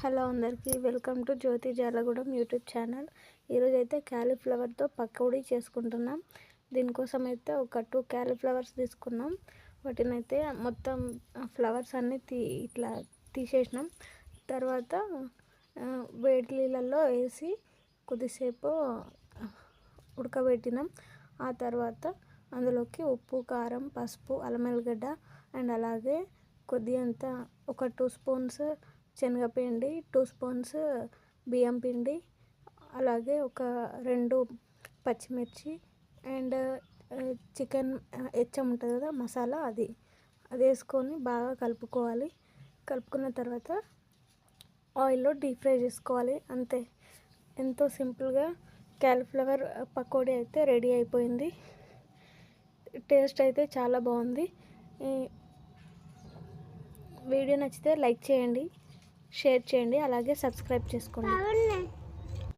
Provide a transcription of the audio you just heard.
Hello అందరికీ welcome to Jyothi Jalagudem YouTube channel. ఈరోజైతే క్యాలీఫ్లవర్తో పకోడీ చేసుకుంటున్నాం. దీనికోసం అయితే ఒక 2 క్యాలీఫ్లవర్స్ తీసుకున్నాం. వాటినైతే మొత్తం ఫ్లవర్స్ అన్నీ ఇట్లా తీసేసినాం. తర్వాత వేడి నీళ్ళల్లో వేసి కొద్దిసేపు ఉడకబెట్టినాం. ఆ తర్వాత అందులోకి ఉప్పు, కారం, పసుపు, అల్లం ఎల్లిగడ్డ అండ్ అలాగే కొద్దిగంత ఒక 2 స్పూన్స్ శనగపిండి, 2 స్పూన్స్ బియ్యం పిండి, అలాగే ఒక 2 పచ్చిమిర్చి అండ్ చికెన్ హెచ్చం ఉంటుంది కదా మసాలా, అది వేసుకొని బాగా కలుపుకోవాలి. కలుపుకున్న తర్వాత ఆయిల్లో డీప్ ఫ్రై చేసుకోవాలి. అంతే, ఎంతో సింపుల్గా క్యాలీఫ్లవర్ పకోడీ అయితే రెడీ అయిపోయింది. టేస్ట్ అయితే చాలా బాగుంది. వీడియో నచ్చితే లైక్ చేయండి, షేర్ చేయండి, అలాగే సబ్స్క్రైబ్ చేసుకోండి.